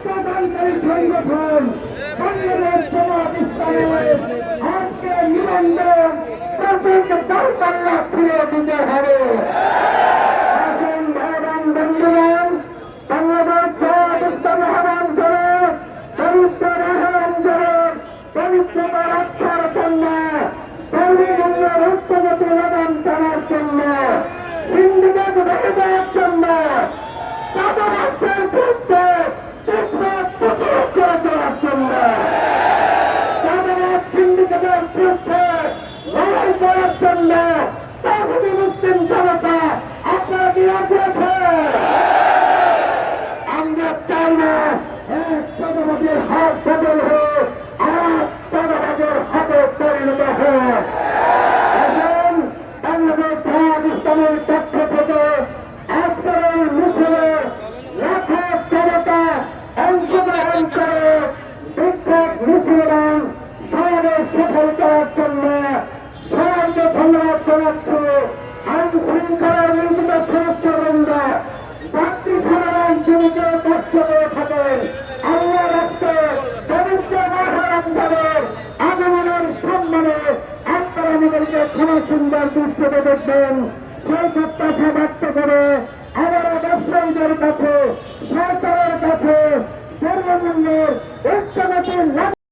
প্রদানকারী সংগঠন বাংলাদেশ জামাত ইসলামের আজকে নিবন্ধন প্রতীক দলপাল্লা ফিরে দিতে হবে। আসুন ভাইরান বন্ধুগণ, বাংলাদেশ জামাত ইসলাম আহ্বান করে পবিত্র আহ্বান করে পবিত্রতা রক্ষার জন্য পৌরবঙ্গের উচ্চগতি লবণ টানার জন্য সিন্ডিকেট ভেঙে দেওয়ার জন্য চাঁদাবাসের বিরুদ্ধে প্রতিরোধ করে দেওয়ার জন্য চাঁদাবাস সিন্ডিকেটের বিরুদ্ধে লড়াই করার জন্য তৌহিদি মুসলিম জনতা আপনারা দিয়েছে। আমরা চাই না এক চাঁদাবাজের হাত বদল হয়ে আর চাঁদাবাজের হাতে পরিণত হয়ে। এখন বাংলাদেশ জামাত ইসলামের পক্ষ থেকে আজকের এই মিছিলে লাখো জনতা অংশগ্রহণ করে বিক্ষোভ মিছিল এবং সমাবেশ সফল করার জন্য সবাইকে ধন্যবাদ জানাচ্ছি। আইন শৃঙ্খলার নিয়োজিত সদস্যবৃন্দ বাড়তি সাধারণ জমিতে কষ্ট করে থাকেন। আল্লাহ রাখতে পবিত্র মাহে রমজানের আগমনের সম্মানে আপনারা আমাদেরকে ক্ষমা সুন্দর দৃষ্টিতে দেখবেন সেই প্রত্যাশা ব্যক্ত করে আবারও ব্যবসায়ীদের কাছে, সরকারের কাছে পূর্ণমূল্যের উচ্চগতির